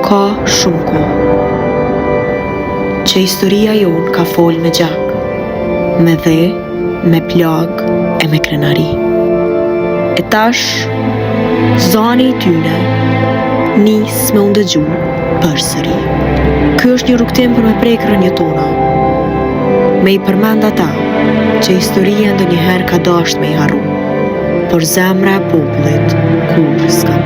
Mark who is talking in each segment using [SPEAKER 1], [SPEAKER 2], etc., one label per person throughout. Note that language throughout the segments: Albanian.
[SPEAKER 1] Ka shumë kohë që historia jonë ka folë me gjak, me dhe, me plag e me krenari. E tash, zani i tyne nis me u ndëgju përsëri. Ky është një rrugtim për me prek rënjëtona, me i përmend ata që historia ndonjëherë ka dasht me i harru, por zemra e popullit kur s'ka.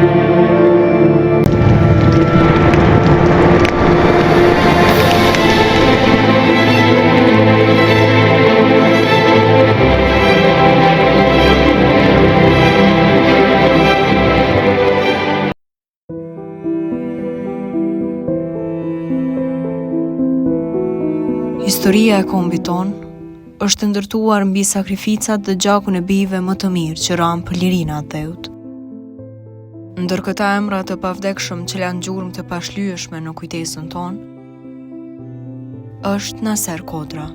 [SPEAKER 1] Historia e kombit ton është ndërtuar mbi sakrificat dhe gjakun e bijve më të mirë që ranë për lirinë atë dheut. Ndër këta emra të pavdekshëm që lanë gjurmë të pashlyeshme në kujtesën ton, është Naser Kodra,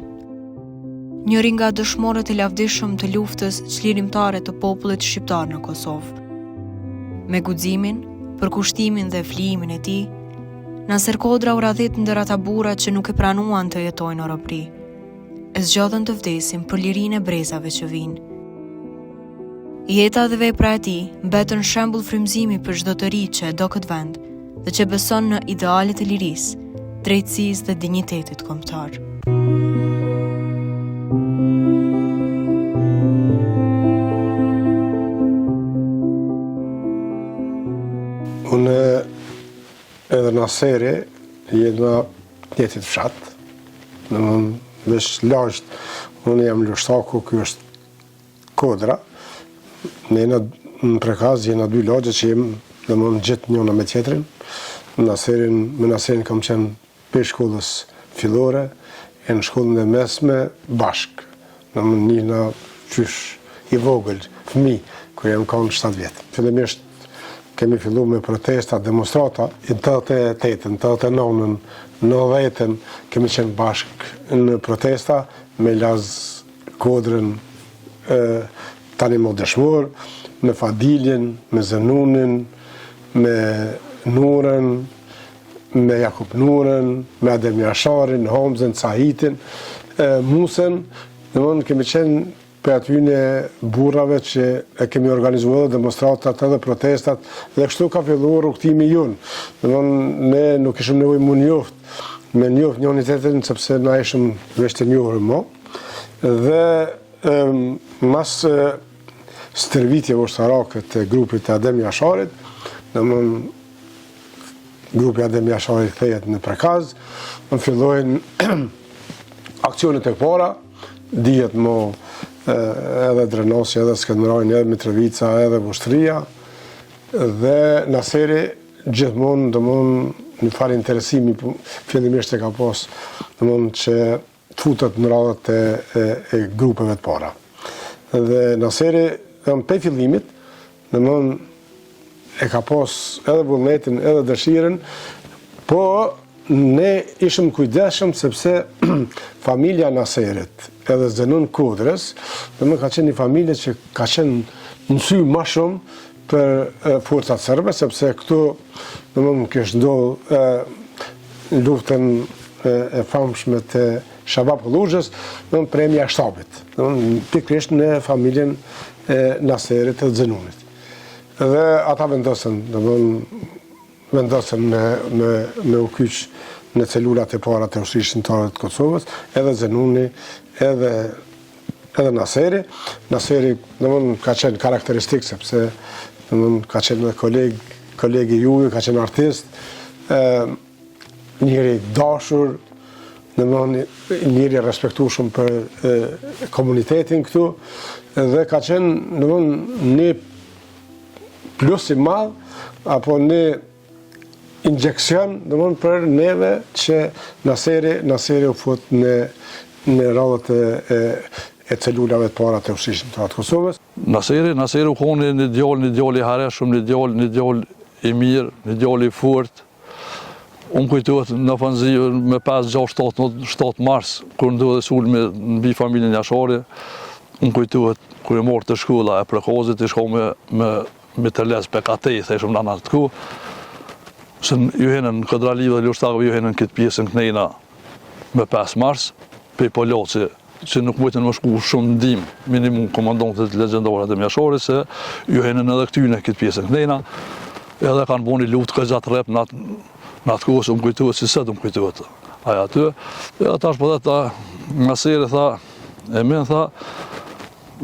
[SPEAKER 1] njëri nga dëshmorët e lavdishëm të luftës çlirimtare të popullit shqiptar në Kosovë. Me guximin, përkushtimin dhe flijimin e tij, Naser Kodra u radhit ndër ata burrat që nuk e pranuan të jetojnë në robëri, e zgjodhen të vdesin për lirinë e brezave që vinë. Jeta dhe vepra e tij mbetën shembull frymëzimi për çdo të ri që e do këtë vend dhe që beson në idealet e lirisë, drejtësisë dhe dinjitetit kombëtar.
[SPEAKER 2] Unë edhe Naseri jetë në njëtit fshat, në më vesh lashtë, unë jam Lushtaku, kjo është Kodra, në prekaz jena dy lagje që jem dhe më gjithë njëna me tjetrin. Me Naserin kam qenë për shkollës fillore, e në shkollën e mesme bashk, në më një në qysh i vogël, fëmi, kër jam kanë 7 vjetë. Fillimisht kemi fillu me protesta, demonstrata, në 88-ën, 89-ën, 90-ën, kemi qenë bashk në protesta, me Laz Kodrën, tani më dëshmor, me Fadilin, me Zenunin, me Nurën, me Jakub Nurën, me Adem Jasharin, Hamzën, Sahitin, Musën, në mënë kemi qenë për atyne burrave që e kemi organizuar demonstratat edhe protestat, dhe kështu ka filluar rrugtimi jonë. Ne nuk ishëm nevojë mu me njoft njëri tjetrin sepse na ishëm veç të njohur më. Dhe mas stërvitje ushtarake të grupit të Adem Jasharit, grupi Adem Jasharit kthehet në prekaz, fillojnë aksionet e para, dihet më edhe Drenosja, edhe Skënderajnë, edhe Mitrovica, edhe Vushtria, dhe Naseri gjithmonë një farë interesimi fillimisht e ka pas që të futet në radhët e grupeve të para. Dhe Naseri pe fillimit e ka pas edhe vullnetin, edhe dëshiren, po ne ishëm kujdesshëm sepse familja Naserit edhe Zenun Kodrës, ka qenë një familje që ka qenë nësy ma shumë për forcat serbe, sepse këtu kështë ndodhë luftën e famshme të Shabab Hulluzhës, premja shtabit, pikrisht në familjen e Naserit edhe Zenunit. Dhe ata vendosën me u kyç në celulat e para të ushtrisë shqiptare të Kosovës, edhe Zenuni, edhe Naseri. Naseri ka qenë karakteristik, sepse ka qenë kolegi juve, ka qenë artist, njëri dashur, njëri respektueshëm për komunitetin këtu, dhe ka qenë një plus i madh, apo një injekcion për neve që Naseri u fut në radhët e celulave të para të ushtrisë shqiptare të Kosovës.
[SPEAKER 3] Naseri u koni një djallë i hareshëm, një djallë i mirë, një djallë i fort. Unë kujtohet në fanzijë me 5-6-7 mars, kër ndodhe sulmi në mbi familjen Jashari, unë kujtohet kër e morë të shkolla e prekozit, i shko me të les PKT, theshëm në atë ku, se ju henën Kodralive dhe lushtakëve ju henën këtë pjesën knejna me 5 mars, pe Poloci, që nuk mujtën më shku shumë ndim, minimum komandantët legjendore të mjashore, se ju henën edhe këtyne këtë pjesën knejna, edhe kanë bo një luftë këtë gjatë rep në atë kohë se më kujtuhet, si se të më kujtuhet aja aty. E ata është po dhe ta Naseri tha, Emin tha,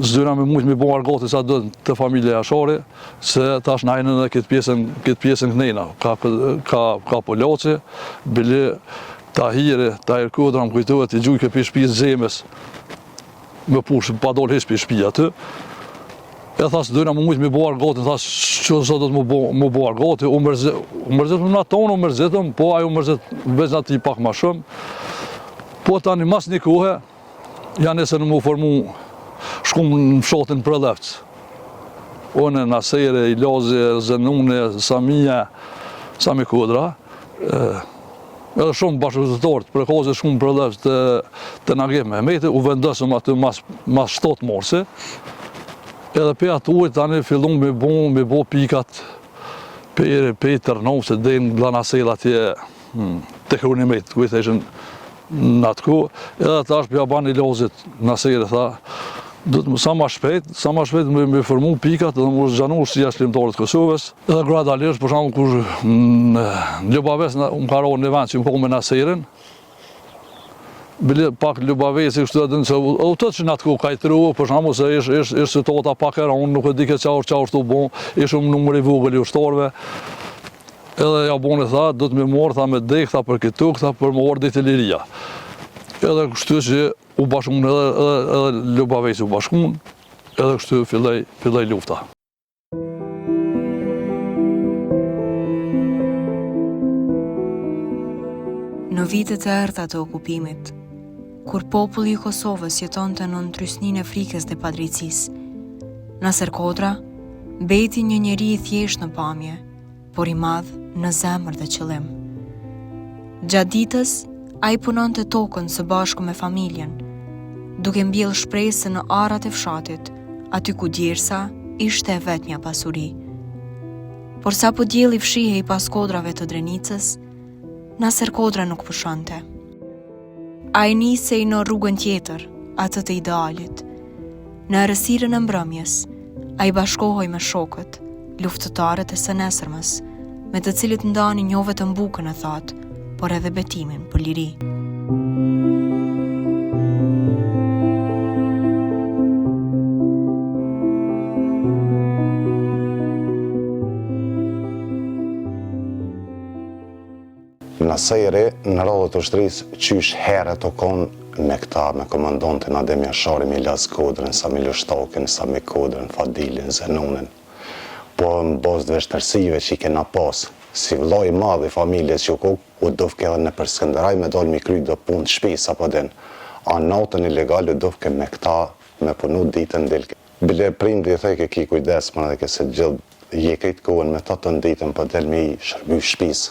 [SPEAKER 3] zdyra me mujtë mi bo argati sa do të familje jashore, se tash na henën edhe këtë pjesën knejna. Ka Poloci, bili Tahiri, Tahir Kodra, më kujtuhet, i gjujke për shpijës Zemes, me push, pa dole hish për shpijë aty. E thasë, dyna më mujtë mi bo argati, thasë, që sa do të më bo argati, u mërzitëm në tonë, u mërzitëm, po ajo mërzitëm veç në ti pak ma shumë. Po tani mas një kohë, janë esë në më formu shkum në fshatin Prelevc. One, Naseri, Ilazi, Zenune, Samia, Sami Kodra, edhe shumë bashkëpunëtorë të prekazit shumë Prelevc të Nagim Mehmeti, u vendosëm aty mas 7 morsi. Edhe pe atë ujtë tani fillon me bo pikat pe Tërnov, se dhejnë bla Naseri atje të Krunimet, ku i theshin në atë ku. Edhe ta është pja ban Ilazit, Naseri tha, sa ma shpejt me formu pikat edhe më zgjanu si jashtë Kosovës. Edhe gradualisht, për shembull kur në Ljubaves më ka rënë në vend që më kohë me Naserin, bile pak Ljubavesi kështu edhe se u të që në atë kohë ka i tru, për shembull se ishte situata pak era, unë nuk e di ke qa është të bon, ishëm numër i vogël i ushtarëve. Edhe ja boni tha, do të me morë, tha me dek, tha për këtu, tha për më orë ditë liria. Edhe kështu që u bashkun edhe Ljubavesi u bashkun, edhe kështu filloi lufta.
[SPEAKER 1] Në vitet e errta të okupimit, kur populli i Kosovës jetonte në ndrysninë e frikës dhe padrejtisë, Naser Kodra mbeti një njeri i thjesht në pamje, por i madh në zemër dhe qëllim. Gjatë ditës, ai punonte tokën së bashku me familjen, duke mbjellë shpresë në arat e fshatit, aty ku djersa ishte e vetmja pasuri. Por sa po dielli fshihej pas kodrave të Drenicës, Naser Kodra nuk pushonte. Ai nisej në rrugën tjetër, atë të idealit. Në errësirën e mbrëmjes, ai bashkohej me shokët, luftëtarët e së nesërmës, me të cilët ndani jo vetëm bukën e thatë, por edhe betimin për liri.
[SPEAKER 4] Naseri në radhët të ushtrisë qysh herët o konë me këta, me komandantin Adem Jashari, Milaz Kodrën, Sami Lushtakin, Sami Kodrën, Fadilin, Zenunin. Po në bazë të vështërsive që i kena pas, si vllai i madh i familjes që u dofke edhe në për Skënderaj me dalë mi kry do punë të shtëpisë apo den. A natën ilegal u dofke me këta me punu ditën dilke. Bile prindi i thej ki kujdes më edhe ke se gjithë je këtë kohën me tatën ditën për del mi shërby shtëpisë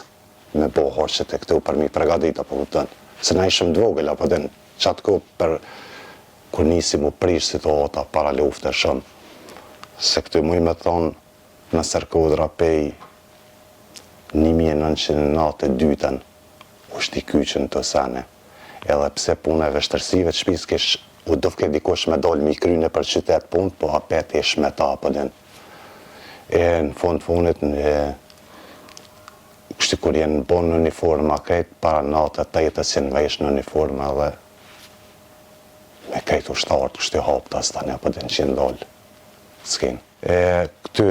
[SPEAKER 4] me bo horqet e këtu për mi pregadit apo kuptën. Se na ishëm dvogël apo den qatë kohë për kur nisi mu prish situata para lufte shumë. Se këtu muj me thonë Naser Kodra pej 1992 u shti kyqën të sene. Edhe pse puna e vështërsive të shpis kesh u dofke dikosh me dalë mi kryne për qytet punë, po apet e shmeta për din. E në fundit kështu kur jenë bon në uniforma krejt, para natë të jetës jenë vesh në uniforma dhe me krejt ushtarët kështu haptas tani për din që ndalë. S'kin. Këty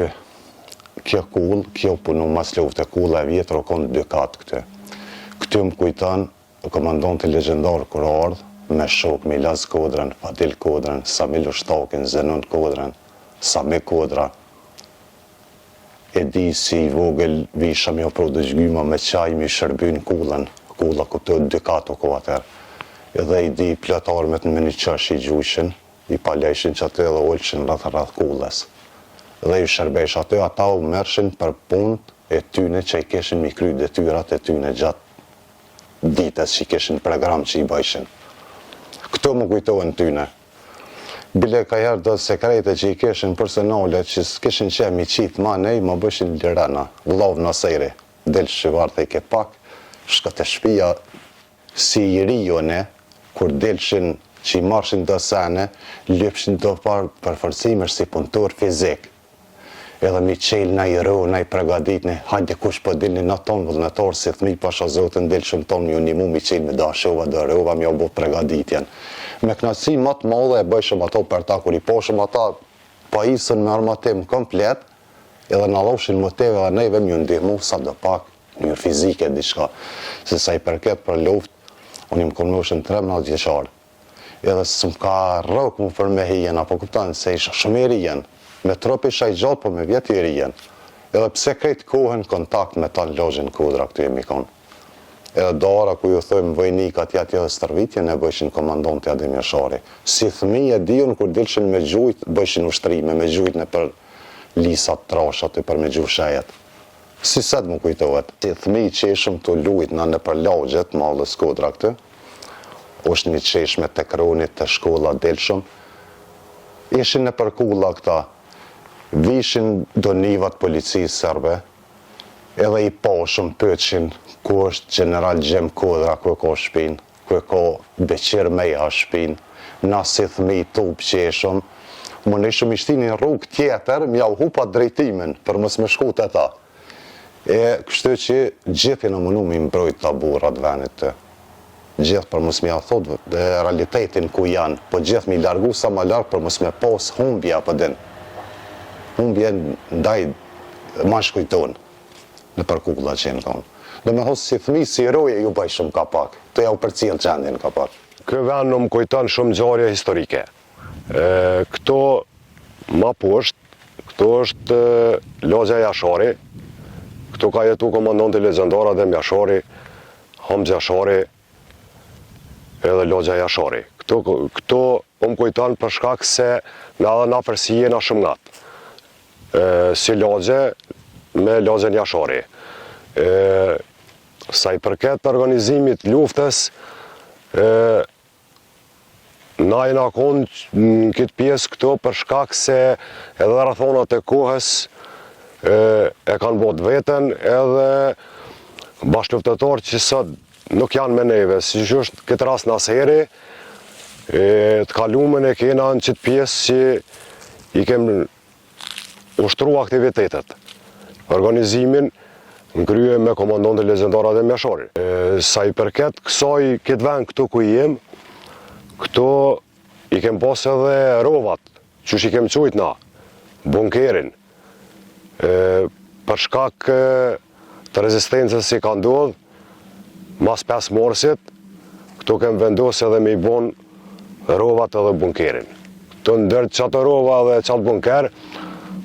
[SPEAKER 4] kjo punu mas lufte kulla e vjetër o konë 2 katë këty. Këty më kujtan komandanti legjendar kur ardhë me shok Milaz Kodrën, Fadil Kodrën, Sami Lushtakin, Zenon Kodrën, Sami Kodra. E di si vogël visha mi opro dëzgjyma me qaj mi shërbyn kulla këtu 2 katë o ko atër. Edhe i di plëtarmet në një qësh i gjushin, i paleshin që atë edhe olqin rreth kullës. Dhe i shërbesh aty, ata u mërshin për punët e tyne që i keshin mi kry detyrat e tyne gjatë ditës që i keshin program që i bëjshin. Këto më kujtohen tyne. Bile ka herë do sekrete që i keshin personale që s'keshin që mi qitë ma nej, më bëshin lirana, vllav Naseri. del shqivar dhe i ke pak, shka të shpia si i rione, kur delshin që i marshin do sene, lypshin do për forcimesh si punëtor fizik. Edhe mi qelë na i ru, na i pregadit, hajde kush po dilni në tonë vullnetarë, si thmi pasha zotën, delshim tonë një mu mi qelë me dashova, dërova, mi o bot pregaditjen. Me knatësi më të madhe e bëjshëm ato për ta, kur i poshëm ata pa isën me armatim komplet, edhe në loshin moteve dhe neve mjë ndihmu sa do pak, njërë fizike, diçka. Se sa i përket për luft, unë im konushin 13 vjeqarë. Edhe së më ka rëk më për me hijen, apo kuptanë se isha shumë i rijen, me trop isha i gjatë, po me vjetë i rijen. Edhe pse krejt kohën kontakt me ta në lojën Kudra, këtu jemi konë. Edhe dara ku ju thojmë vojnika tja tja dhe stërvitje, ne bëjshin komandon tja dhe mjeshari. Si thmi e dion, kur dilshin me gjujt, bëjshin ushtrime, me gjujt në për lisat, trashat, për me gjuh shajet. Si set më kujtohet. Si thmi qeshëm të lujt në për lagjet, malës Kudra këtu, është një qeshme të kronit, të shkolla, delshëm. Ishin në përkulla këta, vishin do nivat policisë sërbe, edhe i poshëm pëqin ku është General Gjem Kudra, ku e ka shpin, ku e ka Beqir Meja shpin, na si thmi tup qeshëm, më në ishëm ishtini rrugë tjetër, mja u hupa drejtimin, për mës me shku të ta. Kështu që gjithi në mënu mi mbrojt të burat venit të. Gjithë për mos me thot dhe realitetin ku janë, po gjithë mi largu sa ma largë për mos me pas humbja për din. Humbja ndaj ma shkujton në përkulla që në tonë. Dhe me thosë si thmi, si roje ju bëj shumë ka pak, të ja u për cilë qendin ka pak.
[SPEAKER 5] Kë vend në më kujton shumë gjarje historike. Këto ma poshtë, këto është Lagja Jashari, këto ka jetu komandonti legjendara dhe Mjashari, Hamxha Jashari, edhe Lagja Jashari. Këto më kujton për shkak se na përsi jena shumë ngatë. Si lagje me Lagjën Jashari. Sa i përket organizimit luftës, na jena konë në këtë pjesë këto për shkak se edhe rrethonat e kohës e kanë bot vetën, edhe bashkëluftëtarë që sot nuk janë me neve, si që është këtë rast në aseri, të kalumen e kena në qëtë pjesë që i kemë ushtru aktivitetet. Organizimin në krye me komandonte legjendara dhe Mjashari. Sa i përket kësaj këtë vend këtu ku jem, këto i kemë pas edhe rovat, që i kemë qujt na, bunkerin, për shkak të rezistencës si ka ndodhë, mas 5 morsit, këtu kemë vendosë edhe me i bon rovat edhe bunkerin. Këtu ndër qatë rova dhe qatë bunker,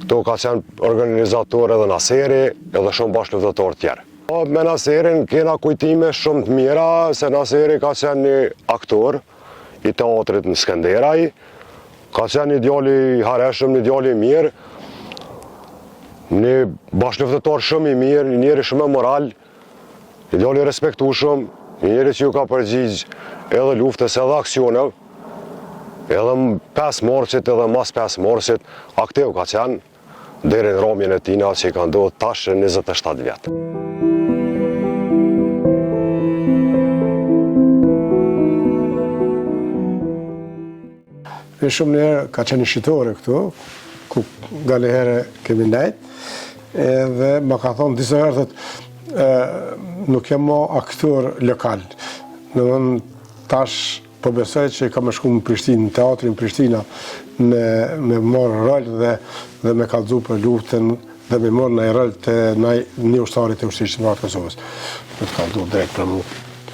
[SPEAKER 5] këtu ka qenë organizator edhe Naseri edhe shumë bashkëluftëtor tjerë. Me Naserin kena kujtime shumë të mira, se Naseri ka qenë një aktor i teatrit në Skenderaj, ka qenë një djali i hareshëm, një djali i mirë, një bashkëluftëtor shumë i mirë, një njeri shumë moral, një djali respektueshëm, një njeri që ju ka përgjigj edhe luftës edhe aksionev, edhe 5 morsit edhe mas 5 morsit, aktiv ka qenë, deri në ramjen e tina që i ka ndodhur tash 27 vjetë.
[SPEAKER 2] Shumë njerë ka qenë shqitore këtu, ku nga lehere kemi ndajt, edhe më ka thonë disa herë nuk jam mo aktor lokal. Në tash po besoj që ka me shku në Prishtinë, në teatrin Prishtina, me marrë rol dhe me kallëzu për luftën dhe me marrë në rol të një ushtarit e ushtrisë të Kosovës. Me të kallëzu drejt për mu.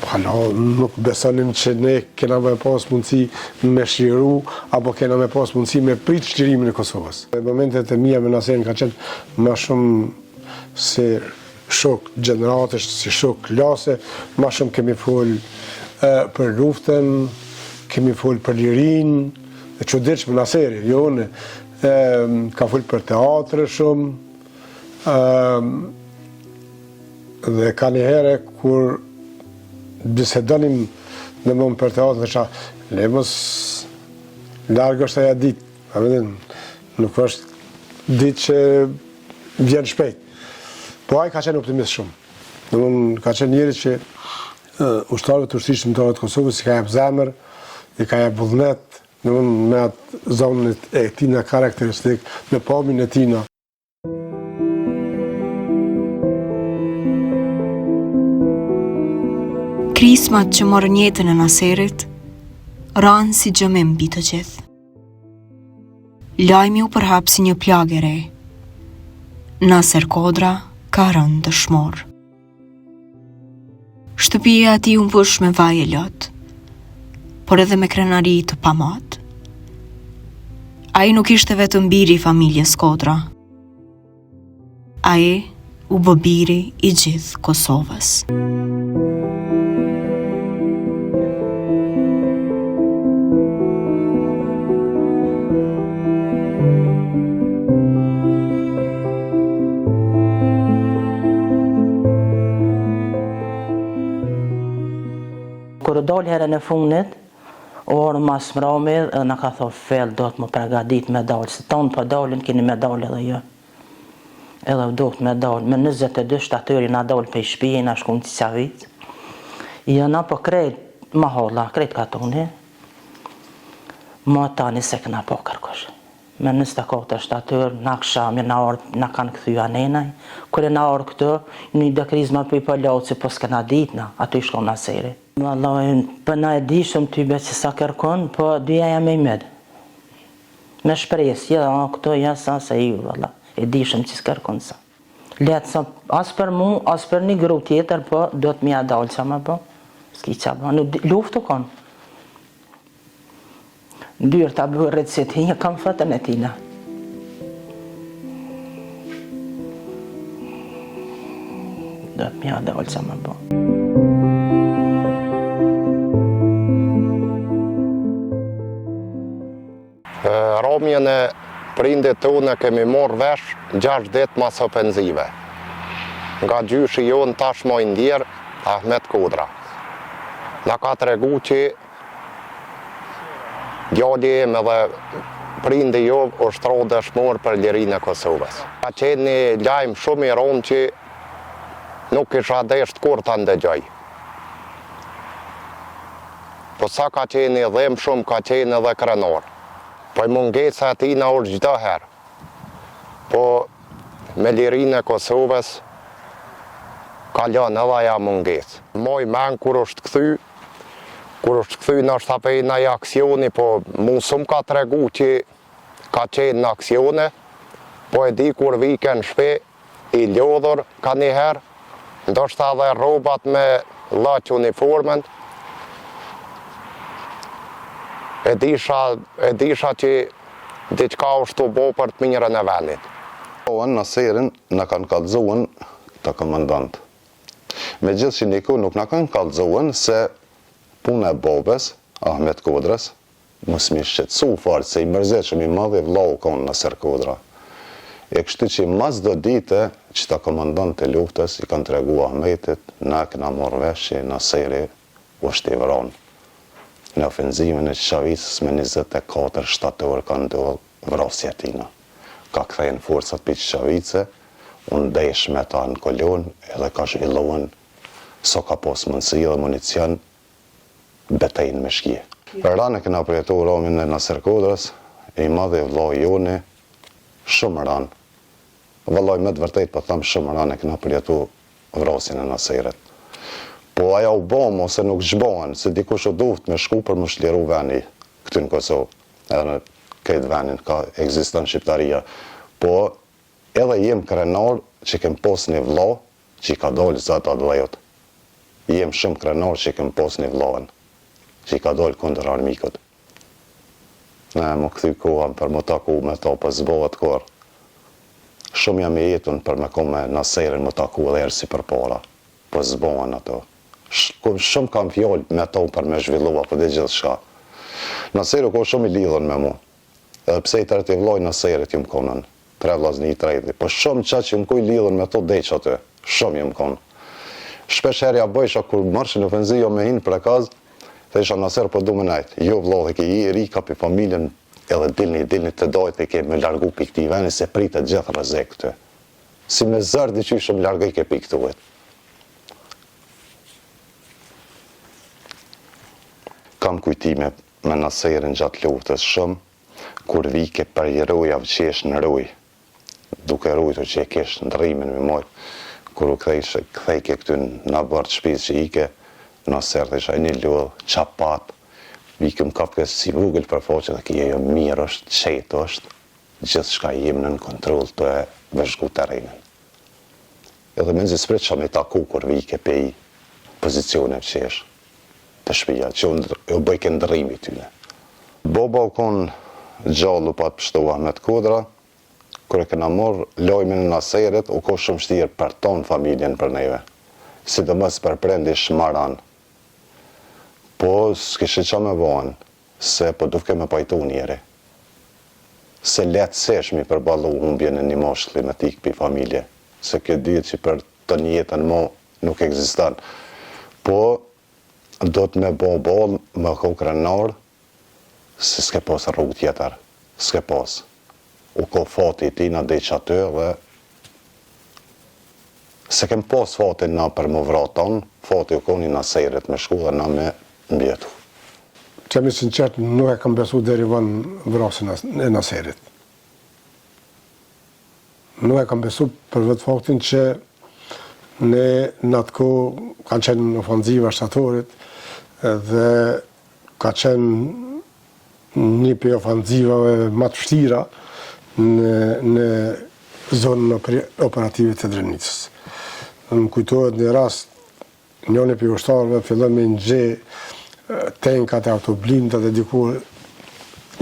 [SPEAKER 2] Hala, nuk besonim që ne kena me pas mundësi me shliru, apo kena me pas mundësi me prit shlirimin e Kosovës. Në momentet e mija me Naserin ka qenë ma shumë si shok gjeneratës, si shok klase, ma shumë kemi fol për luftën, kemi fol për lirin, dhe që dirë që për Naseri, jo në, ka fol për teatre shumë, dhe ka një here kur bisedonim në mëmë për teatrë dhe qa, lemës largë është aja ditë, nuk është ditë që vjen shpejt. Po ai ka qenë optimist shumë. Ka qenë njëri që ushtarëve të ushtrisë shqiptare të Kosovës i ka jep zemër, i ka jep vullnet, me atë zonën e tina karakteristik, me pamjen e tina.
[SPEAKER 1] Krismat që morën jetën e Naserit ranë si gjëmim mbi të gjithë. Lajmi u përhap si një plagë e re. Naser Kodra ka rënë dëshmor. Shtëpia e ati u mbush me vaj e lot, por edhe me krenari të pamat. Ai nuk ishte vetëm biri i familjes Kodra. Ai u bë biri i gjithë Kosovës.
[SPEAKER 6] Kërë doli herën e funit, orë mas mrami dhe në ka thonë fel do të më pregadit me dalë, se tonë për dalin kini me dalë edhe jo. Edhe do të me dalë, me 22 shtatëri na dalë për i shpije, na shkunë të qavit. Jëna për krejt ma holla, krejt ka toni, ma tani se këna po kërkosh. Me 24 shtatër, na këshami, na kanë këthyja nenaj. Kërë na orë këtë, një dekrizma për i pëllohë, që po s'kena ditna, ato i shkon Naseri. Vallaj, për na e dishëm tybe që sa kërkon, po dyja jam e med. Me shpresje, këto jasa se ju, vallaj, e dishëm që s'kërkon sa. Letë sa, as për mu, as për një gru tjetër, po do të mja dalë që ma po. S'ki qa po, në luftu konë. Dyrë të bërë recetë, një kam fëtën e tina. Do të mja dalë që ma po.
[SPEAKER 5] Romjen e prindit tonë kemi morë vesh 6 ditë mas ofenzive. Nga gjyshi jonë tashmo i ndjerë Ahmet Kodra. Na ka të regu që djali im edhe prindi jo është tro dëshmor për lirinë e Kosovës. Ka qenë një lajmë shumë i ronë që nuk isha desht kur të ndëgjoj. Po sa ka qenë i dhem shumë, ka qenë edhe krenar. Po i mungesa atina është gjdo herë. Po me lirinë e Kosovës ka lënë edhe aja mungesë. Moj men kur është këthy në është apej në aksioni, po mu sum ka të regu që ka qenë në aksione, po e di kur vike në shpe i lodhur ka një herë, ndoshta edhe robat me laq uniformen, e disha që diçka është të bo për të mirën e venit.
[SPEAKER 4] Në Naserin në kanë kallëzuën të komandantë. Me gjithë që niku nuk në kanë kallëzuën se punë e bobes, Ahmet Kodrës, mos mi shqetësu farë se i mërzet që mi madhe vlau konë Naser Kodra. E kështu që mas do dite që ta komandantë të luftës i kanë të regu Ahmetit, na këna morë vesh që Naseri është i vëronë. Në ofenzimin e Qavicës me 24 shtator ka ndodhë vrasja tina. Ka kthejnë forcat për Qavice, unë desh me ta në kolon, edhe ka zhvillohen so ka pos mundësi dhe municion betejnë me shkje. Për ranë e këna përjetu romin e Naser Kodrës, i madhe vloj joni shumë ranë. Vëlloj me të vërtejt për thamë shumë ranë e këna përjetu vrasin e Naserit. Po aja u bom ose nuk zhbohen, se dikush o duft me shku për më shliru veni këty në Kosovë, edhe në këtë venin ka ekziston Shqiptaria. Po edhe jem krenar që kem pos një vlo që i ka dollë zata dvejot. Jem shumë krenar që i kem pos një vloën që i ka dollë kundër armikët. Ne më këthy kohan për më taku me ta për zbohet kor. Shumë jam i jetun për me kom me Naserin më taku edhe erë si për para. Për zbohen ato. Shumë kam fjallë me ta për me zhvillua për dhe gjithë shka. Naseru ko shumë i lidhën me mu. Edhe pse i tërti vloj Naserit ju më konën. 3 vllazni i trejti. Po shumë qa që ju më kuj lidhën me to deq aty. Shumë ju më konë. Shpesh herja bëjsha kur marshin ofenzio me hinë për e kaz, dhe isha Naser po du me najtë. Jo vlodhe ki i ri ka për familjen edhe dilni të dojtë i ke me largu për këti veni se pritet gjithë rëzek këty. Si me zërdi që ishëm largë i ke për këtuet. me Naserin gjatë luftës shumë, kur vike për i ruj, avqesh në ruj, duke rujtu që e kesh ndrimin me moj, kur u kthejke këty në bërë shpiz që ike, Naser dhe shaj një lullë, qapat, vike më kapë kësë si vugël për foqe dhe kje jo mirë është, qetë është, gjithë shka jem në kontrol të e vëzhgu terrenin. Edhe me nëzë sprit që me taku kur vike pe i pozicione qesh të shpija, që u bëjke ndërimi tyne. Boba u konë gjallu pa të pështu Ahmet Kodra, kër e këna morë lojme në Naserit, u ko shumë shtirë për tonë familjen për neve, sidomos për prendi Shmaran. Po s'kishe qa me vonë, se po dufke me pajtu njeri. Se letësesh mi përballu humbje në një moshë klimatik për familje, se këtë ditë që për të njetën mo nuk eksistan. Po, do të me bo bolë, më ko krenar, se s'ke pas rrugë tjetër, s'ke pas. U ko fati ti na dhe që aty dhe se kem pas fatin na për më vraton, fati u ko një Naserit me shku dhe na me mbjetu.
[SPEAKER 2] Që mi sinqert, nuk e kam besu deri vonë vrasin e Naserit. Nuk e kam besu për vetë faktin që ne në atë kohë kanë qenë në ofanziva shtatorit dhe ka qenë një për ofanzivave më të vështira në zonën operative të Drenicës. Më kujtohet një rast, njëni për ushtarëve fillon me nxje tenkat e autoblindat dhe dikur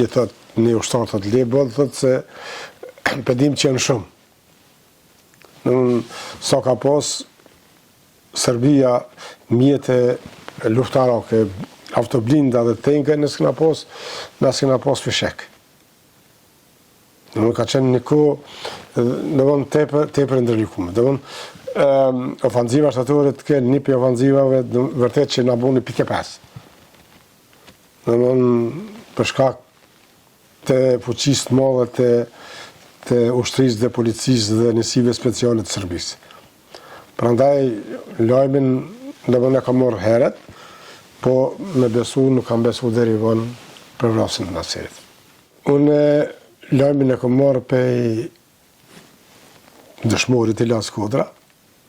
[SPEAKER 2] i thot një ushtarë thot lebol, thot se pedim që janë shumë. Sa ka pas Serbia mjete luftarake, autoblinda dhe tenke, nësë këna pas fishek. Ka qenë një kohë, në vonë tepër ndërlikume. Dhe vonë ofanziva shtatorit ke një për ofanzivave vërtet që nga buni pike 5. Dhe vonë për shkak të fuqisë të madhe të ushtrisë dhe policisë dhe njësive speciale të Serbisë. Prandaj, lajmin dhe vonë e ka morë heret, po me besu, nuk kam besu deri vonë për vrasin të Naserit. Unë lajmin e kam marrë pej dëshmorit Ilas Kodra,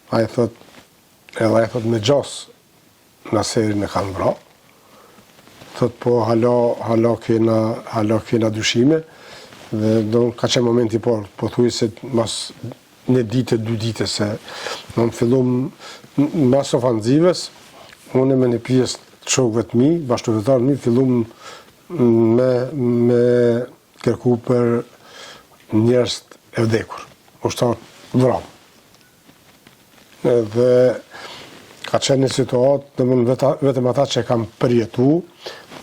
[SPEAKER 2] a i thot me gjas Naserin e kanë vra, thot po hala kena dyshime, dhe ka qenë momenti por, po thuj se mas një dite, 2 dite, se në më fillum mas ofanzives, unë me një pjesë të shokëve të mi, bashkëtorëtarë mi, fillum me kërku për njerëz e vdekur, ushtarë vram. Dhe ka qenë një situatë, vetëm ata që kam përjetu,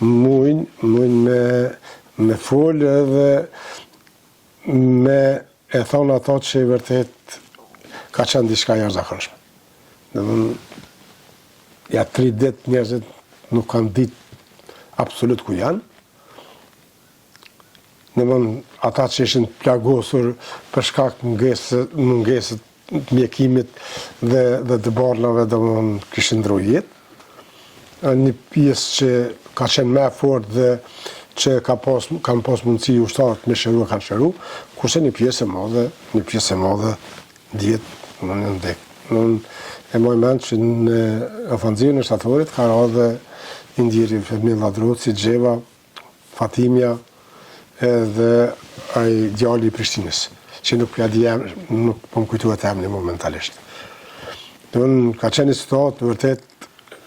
[SPEAKER 2] mujnë me folë dhe me e thonë ato që i vërtet ka qenë diçka jashtëzakonshme. Ja 3 ditë njerëzit nuk kanë ditë absolut ku janë. Ata që ishin plagosur për shkak mungesës të mjekimit dhe të barlave kishin ndru jetë. Një pjesë që ka qenë me fort dhe që kanë pas mundësi ushtarët me shëru e kanë shëru, kurse një pjesë e madhe djetë në ndekë. E moj mend që në ofanzivën e shtatorit ka ra dhe indiri Femilla Droci, Gjeva, Fatimja edhe ai djali i Prishtinës, që nuk po më kujtuat emri momentalisht. Ka qenë një situatë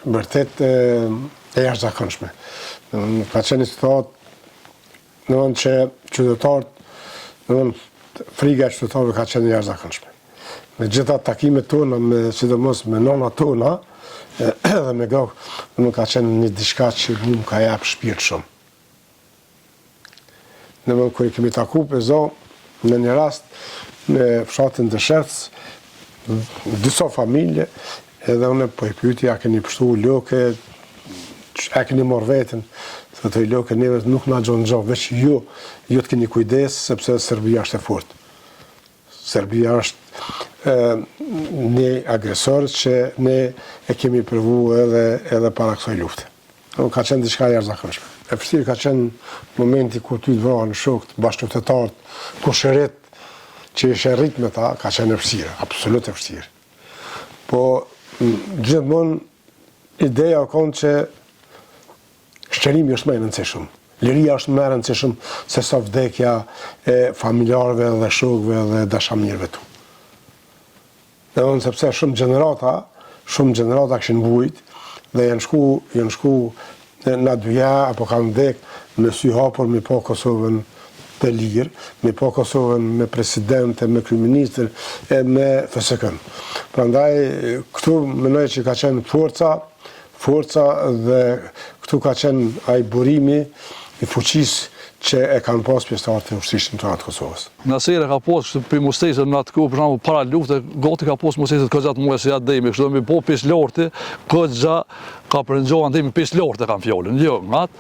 [SPEAKER 2] vërtet e jashtëzakonshme. Ka qenë një situatë që qytetarët, friga e qytetarëve ka qenë jashtëzakonshme. Me gjitha takimet tona, sidomos me nona tona, edhe me gau, ka qenë një diçka që mu më ka japë shpirt shumë. Kër i kemi taku për zo, në një rast, në fshatin Dësherc, disa familje, edhe une po i pyti, a keni pështu loke, a keni morë vetën, të të i loke neve nuk nga gjonë gjo, veç ju të keni kujdes, sepse Serbia është e fort. Serbia është një agresor që ne e kemi përvu edhe para kësoj lufte. Ka qenë diçka jashtëzakonshme. e vështirë ka qenë momenti ku ty të vrojnë shokët, bashkëluftetarët, kushërit që ishe rrit me ta, ka qenë e vështirë, absolut e vështirë. Po, gjithmonë, ideja o konë që shqerimi është më i rëndësishëm. Liria është më e rëndësishëm se sa vdekja e familjarëve dhe shokëve dhe dashamirëve tu. Dhe unë sepse shumë gjenerata këshin vujt dhe janë shku në dyja apo kanë vdek me sy hapur me po Kosovën të lirë, me po Kosovën me presidente, me kryeministër e me FSK-n. Prandaj këtu mendoj që ka qenë forca dhe këtu ka qenë ai burimi i fuqisë që e kanë pas pjesëtarët e ushtrisë të Kosovës.
[SPEAKER 3] Naseri ka pas për mustesën në atë kohë, për shembull para lufte, gati ka pas mustesët ka gjatë muaj si Ademi, kështu më po pesë lorti, këxha ka prëngjohë Ademi pesë lorte kanë fjalën. Jo, ngat.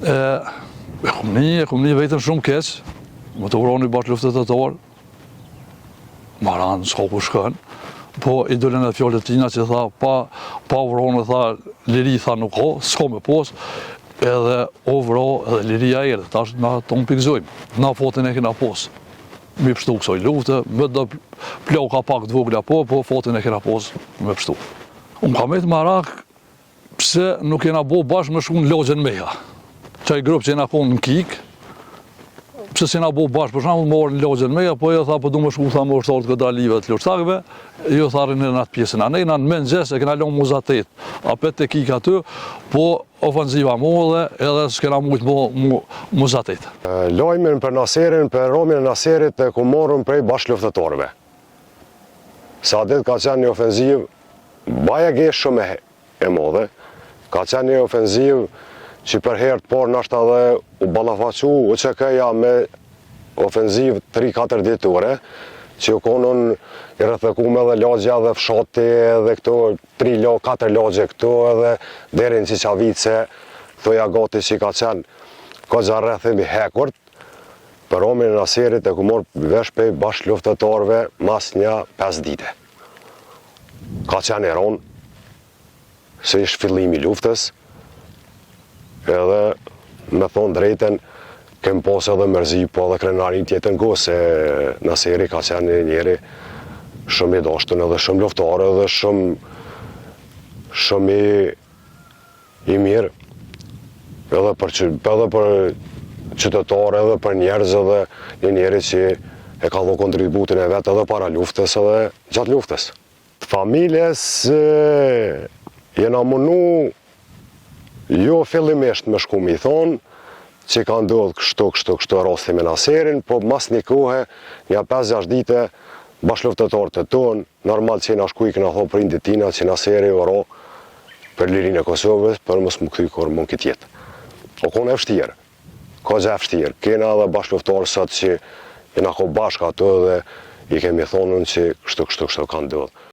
[SPEAKER 3] E kumni vetëm shumë keq, më të uroni bash luftëtar. Maran s'ka ku shkën. Po i dolën atë fjalët tina që tha pa uronë tha liri tha nuk ka, s'ka më pas. Edhe overall edhe liria erdhe, tash na tonë pikzojmë. Na fotin e kena pos. Mi pështu kësoj lufte, më do ploka pak të vogla po fotin e kena pos me pështu. Unë kam e të marak, pse nuk jena bo bashkë me shku në logjen meja. Qaj grupë që jena konë në kik, pse s'jena bo bashkë, për shembull më orë në logjen meja, po jo tha po du më shku tha më ushtarët këtë dalive të lushtakve, jo tharin në atë pjesën. A nejna në mëngjes e kena lonë muzatet, apet të kik aty, po ofenziva dhe edhe s'kena mujtë muzatet.
[SPEAKER 5] Lojmin për Naserin, për romin e Naserit e ku morëm prej bashkëluftetarëve. Sa ditë ka qenë një ofenziv baja gesh shumë e modhe, ka qenë një ofenziv që për herë të parë nashta dhe u ballafaqu u çekeja me ofenziv 3-4 ditore, që u konën i rrethëkume dhe lagja dhe fshati dhe këto 3-4 lagje këto edhe deri në Qiqavice, thoja gati që ka qenë këgja rrethimi hekurt, për romin e Naserit e ku morë vesh pej bashkëluftetarëve mas një 5 dite. Ka qenë e ronë, se ishtë fillimi luftës, edhe me thonë drejten, kem pas edhe mërzi, po edhe krenarin tjetën go, se Naseri ka qenë njeri shumë i dashtun edhe shumë luftare edhe shumë i mirë, edhe për qytetarë edhe për njerëz edhe një njeri që e ka dho kontributin e vetë edhe para luftës edhe gjatë luftës. Familjes jena mënu jo fillimisht me shku mi thonë që ka ndodhë kështu rasti me Naserin, po mas një kohë, një 5-6 dite, bashkëluftetarët e tonë, normal që jena shku i këna thonë për inditina që Naseri oro për lirinë e Kosovës, për mos më këthy kërë mund këtë jetë. O kone e vështirë, ka gjë e vështirë, kena edhe bashkëluftetarë sot që jena ko bashkë ato dhe i kemi thonën që kështu ka ndodhë.